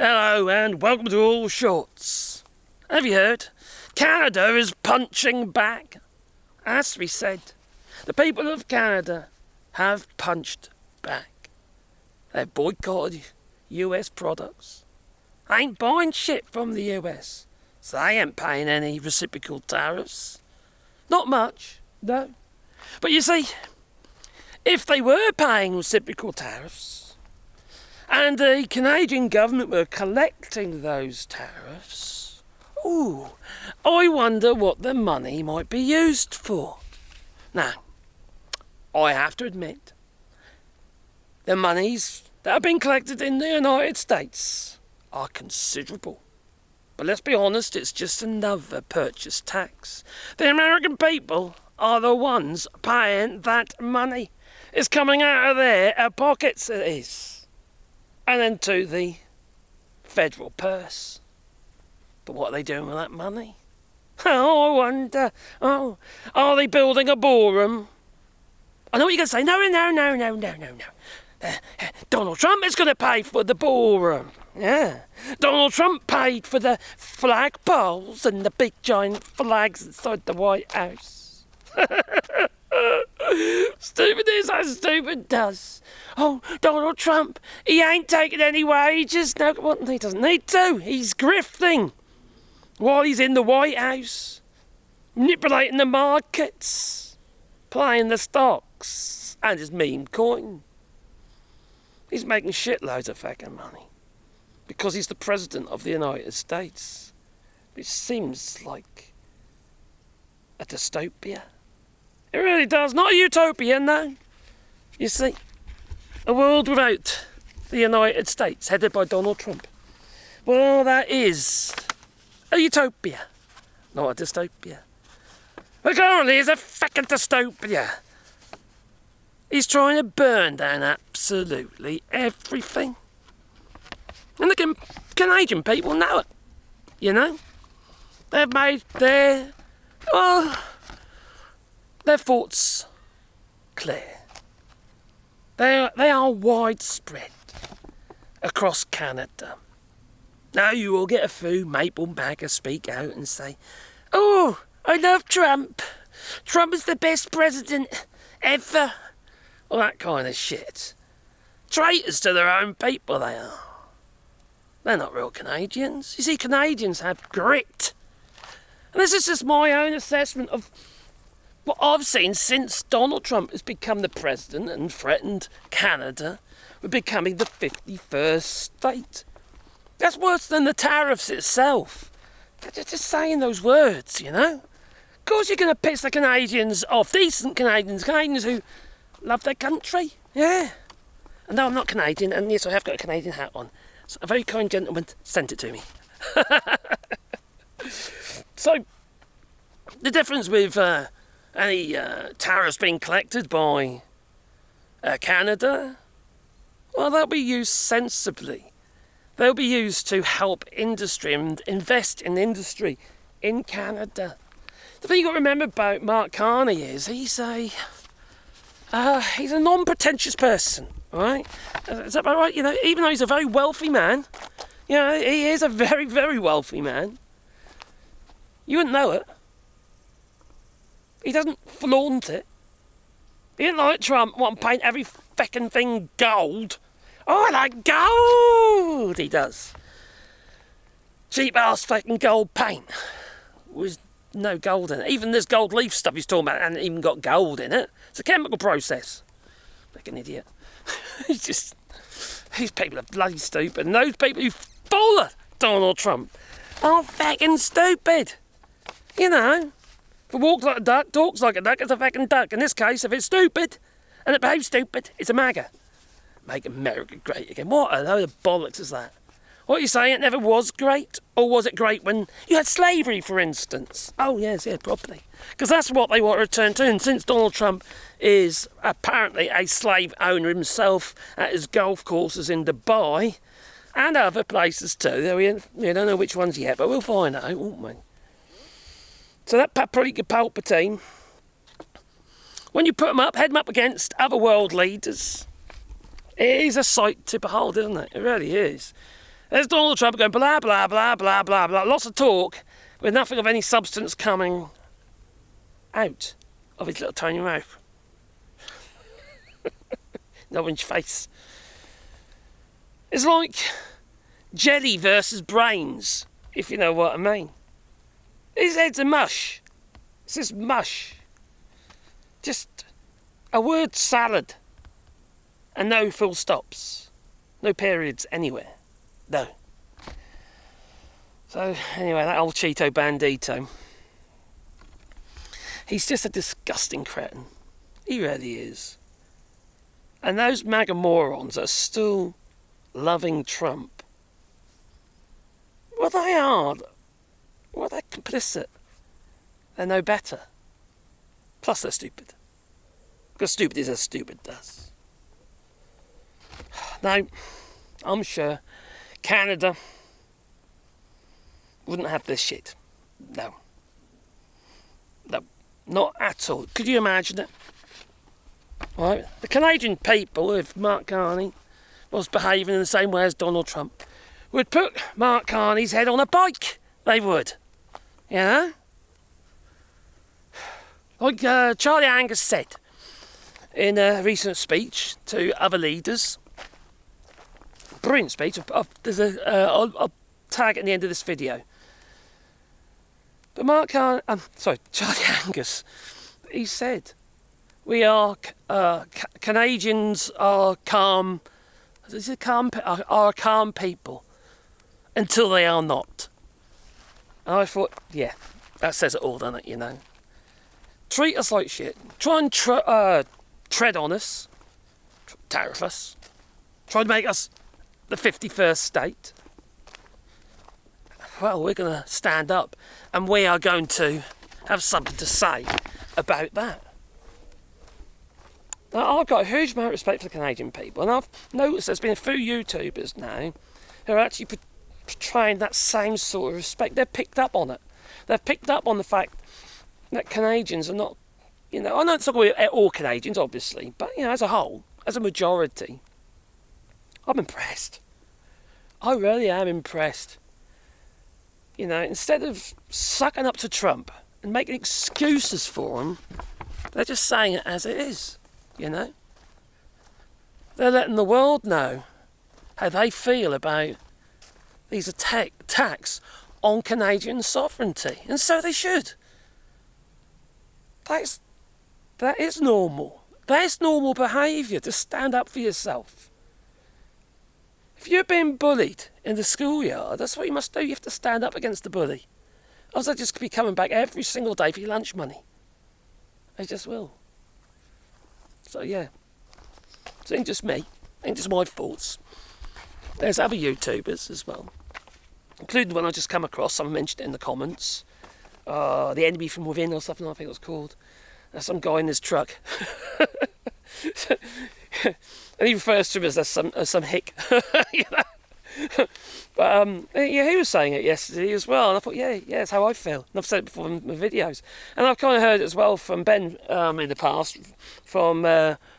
Hello and welcome to All Shorts. Have you heard? Canada is punching back. Has to be said. The people of Canada have punched back. They've boycotted US products. They ain't buying shit from the US. So they ain't paying any reciprocal tariffs. Not much, no. But you see, if they were paying reciprocal tariffs, and the Canadian government were collecting those tariffs, I wonder what the money might be used for. Now, I have to admit, the monies that have been collected in the United States are considerable. But let's be honest, it's just another purchase tax. The American people are the ones paying that money. It's coming out of their pockets, it is. And then to the federal purse. But what are they doing with that money? Oh, I wonder. Oh, are they building a ballroom? I know what you're going to say. No. Donald Trump is going to pay for the ballroom. Yeah. Donald Trump paid for the flagpoles and the big giant flags inside the White House. Stupid is as stupid does. Oh, Donald Trump, he ain't taking any wages. No, well, he doesn't need to. He's grifting while he's in the White House, manipulating the markets, playing the stocks and his meme coin. He's making shitloads of fucking money because he's the president of the United States, which seems like a dystopia. It really does. Not a utopia, no. You see, a world without the United States, headed by Donald Trump. Well, that is a utopia, not a dystopia. But currently, it's a fucking dystopia. He's trying to burn down absolutely everything. And the Canadian people know it, you know. They've made their thoughts clear. They are widespread across Canada. Now you will get a few maple MAGA speak out and say, "Oh, I love Trump. Trump is the best president ever." All that kind of shit. Traitors to their own people they are. They're not real Canadians. You see, Canadians have grit. And this is just my own assessment of what I've seen since Donald Trump has become the president and threatened Canada with becoming the 51st state. That's worse than the tariffs itself. They're just saying those words, you know. Of course you're going to piss the Canadians off. Decent Canadians who love their country. Yeah. And no, I'm not Canadian, and yes, I have got a Canadian hat on. So a very kind gentleman sent it to me. So, the difference with any tariffs being collected by Canada, well, they'll be used sensibly. They'll be used to help industry and invest in industry in Canada. The thing you've got to remember about Mark Carney is he's a non-pretentious person, right? Is that about right? You know, even though he's a very wealthy man, you know, he is a very, very wealthy man. You wouldn't know it. He doesn't flaunt it. He ain't like Trump, want to paint every feckin' thing gold. Oh, I like gold! He does. Cheap ass fucking gold paint with no gold in it. Even this gold leaf stuff he's talking about hasn't even got gold in it. It's a chemical process. Like an idiot. These people are bloody stupid. And those people who follow Donald Trump are fucking stupid. You know. If it walks like a duck, talks like a duck, it's a fucking duck. In this case, if it's stupid, and it behaves stupid, it's a MAGA. Make America great again. What a load of bollocks is that? What are you saying? It never was great? Or was it great when you had slavery, for instance? Oh, yes, yeah, probably. Because that's what they want to return to. And since Donald Trump is apparently a slave owner himself at his golf courses in Dubai, and other places too, we don't know which ones yet, but we'll find out, won't we? So that Paprika Palpatine, when you put him up, head him up against other world leaders, it is a sight to behold, isn't it? It really is. There's Donald Trump going blah, blah, blah, blah, blah, blah. Lots of talk with nothing of any substance coming out of his little tiny mouth. No one's face. It's like jelly versus brains, if you know what I mean. His head's a mush. It's just mush. Just a word salad. And no full stops. No periods anywhere. No. So, anyway, that old Cheeto Bandito. He's just a disgusting cretin. He really is. And those MAGA morons are still loving Trump. Well, they are. Well, they're complicit. They're no better. Plus, they're stupid. Because stupid is as stupid does. Now, I'm sure Canada wouldn't have this shit. No. No. Not at all. Could you imagine it? Right? The Canadian people, if Mark Carney was behaving in the same way as Donald Trump, would put Mark Carney's head on a bike. They would. You know? Like Charlie Angus said in a recent speech to other leaders. Brilliant speech. I'll tag it at the end of this video. But Charlie Angus, he said, we are, Canadians are calm, are calm people until they are not. And I thought, yeah, that says it all, doesn't it, you know? Treat us like shit. Try and tread on us. Tariff us. Try to make us the 51st state. Well, we're going to stand up and we are going to have something to say about that. Now, I've got a huge amount of respect for the Canadian people, and I've noticed there's been a few YouTubers now who are actually portraying that same sort of respect. They've picked up on it. They've picked up on the fact that Canadians are not, you know, I'm not talking about all Canadians, obviously, but, you know, as a whole, as a majority, I'm impressed. I really am impressed. You know, instead of sucking up to Trump and making excuses for him, they're just saying it as it is, you know. They're letting the world know how they feel about these attacks on Canadian sovereignty, and so they should. That is normal. That's normal behaviour, to stand up for yourself. If you're being bullied in the schoolyard, that's what you must do. You have to stand up against the bully. Else they'll just be coming back every single day for your lunch money. They just will. So yeah. It ain't just me. It ain't just my thoughts. There's other YouTubers as well. Including the one I just come across. Someone mentioned it in the comments. The Enemy from Within or something, I think it was called. There's some guy in his truck. And he refers to him as some hick. You know? But yeah, he was saying it yesterday as well, and I thought, yeah, that's how I feel. And I've said it before in my videos, and I've kind of heard it as well from Ben in the past, from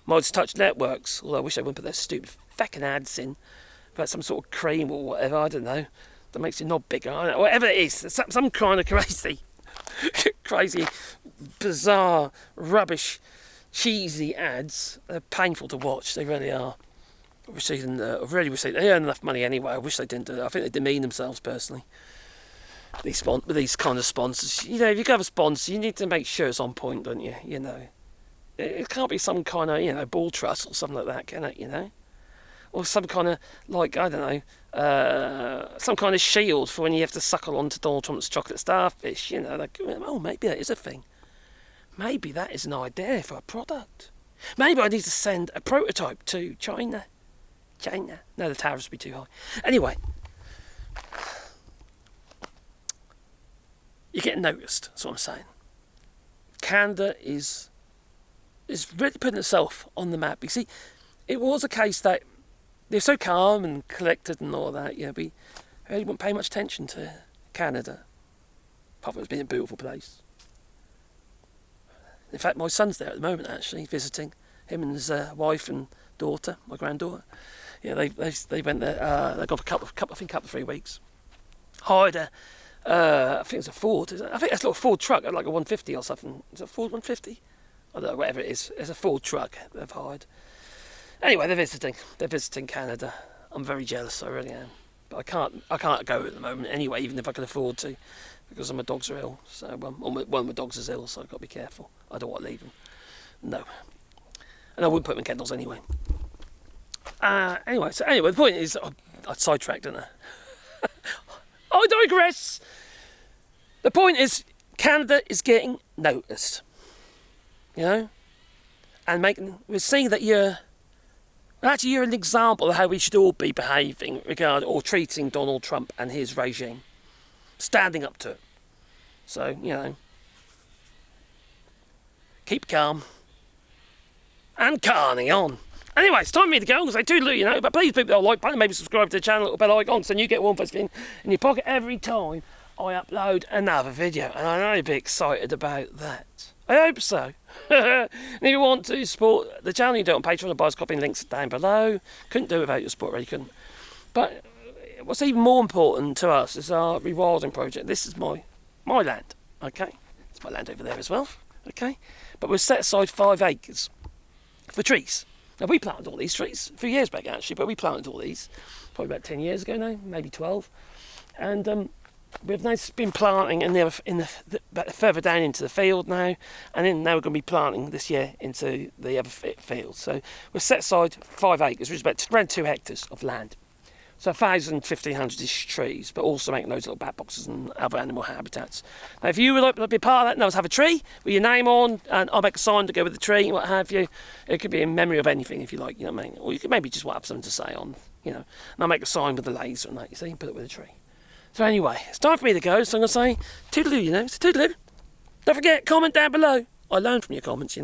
Mods Touch Networks. Although I wish they wouldn't put their stupid fucking ads in about some sort of cream or whatever. I don't know, that makes your knob bigger. I don't know, whatever it is, some kind of crazy, bizarre, rubbish, cheesy ads. They're painful to watch. They really are. I've really wish they earn enough money anyway. I wish they didn't do it. I think they demean themselves personally. These kind of sponsors, you know, if you have a sponsor, you need to make sure it's on point, don't you? You know, it can't be some kind of, you know, ball truss or something like that, can it? You know, or some kind of, like, I don't know, some kind of shield for when you have to suckle onto Donald Trump's chocolate starfish. You know, like, oh, maybe that is a thing. Maybe that is an idea for a product. Maybe I need to send a prototype to China. No, the tariffs would be too high. Anyway, you're getting noticed, that's what I'm saying. Canada is really putting itself on the map. You see, it was a case that they're so calm and collected and all that, yeah, we really wouldn't pay much attention to Canada. Apart from it being a beautiful place. In fact, my son's there at the moment, actually, visiting. Him and his wife and daughter, my granddaughter. Yeah, they went there. They got a couple of 3 weeks. Hired a, I think it's a Ford. I think it's a little Ford truck, like a 150 or something. Is it a Ford 150? I don't know, whatever it is. It's a Ford truck they've hired. Anyway, they're visiting. They're visiting Canada. I'm very jealous, I really am. But I can't go at the moment anyway, even if I could afford to, because my dogs are ill. So one of my dogs is ill, so I've got to be careful. I don't want to leave them. No. And I wouldn't put them in kennels anyway. Anyway, the point is, I sidetracked, didn't I? I digress. The point is, Canada is getting noticed. You know? And we're seeing that you're an example of how we should all be behaving or treating Donald Trump and his regime. Standing up to it. So, keep calm. And Carney on. Anyway, it's time for me to go, because I do, but please people like button, maybe subscribe to the channel, little bell icon, so you get one first thing in your pocket every time I upload another video, and I know you'll be excited about that. I hope so. And if you want to support the channel, you do it on Patreon, or buy us coffee, links down below. Couldn't do it without your support, really couldn't. But what's even more important to us is our Rewilding project. This is my land, okay? It's my land over there as well, okay? But we've set aside 5 acres for trees. Now, we planted all these trees a few years back, actually, but we planted all these probably about 10 years ago now, maybe 12. And we've now been planting further down into the field now, and then now we're going to be planting this year into the other field. So we've set aside 5 acres, which is about around 2 hectares of land. So 1,000, 1,500-ish trees, but also making those little bat boxes and other animal habitats. Now, if you would like to be part of that, now have a tree with your name on, and I'll make a sign to go with the tree, what have you. It could be in memory of anything, if you like, you know what I mean? Or you could maybe just have something to say on, and I'll make a sign with the laser and that, you see, and put it with a tree. So anyway, it's time for me to go, so I'm going to say toodaloo, it's a toodaloo. Don't forget, comment down below. I learn from your comments,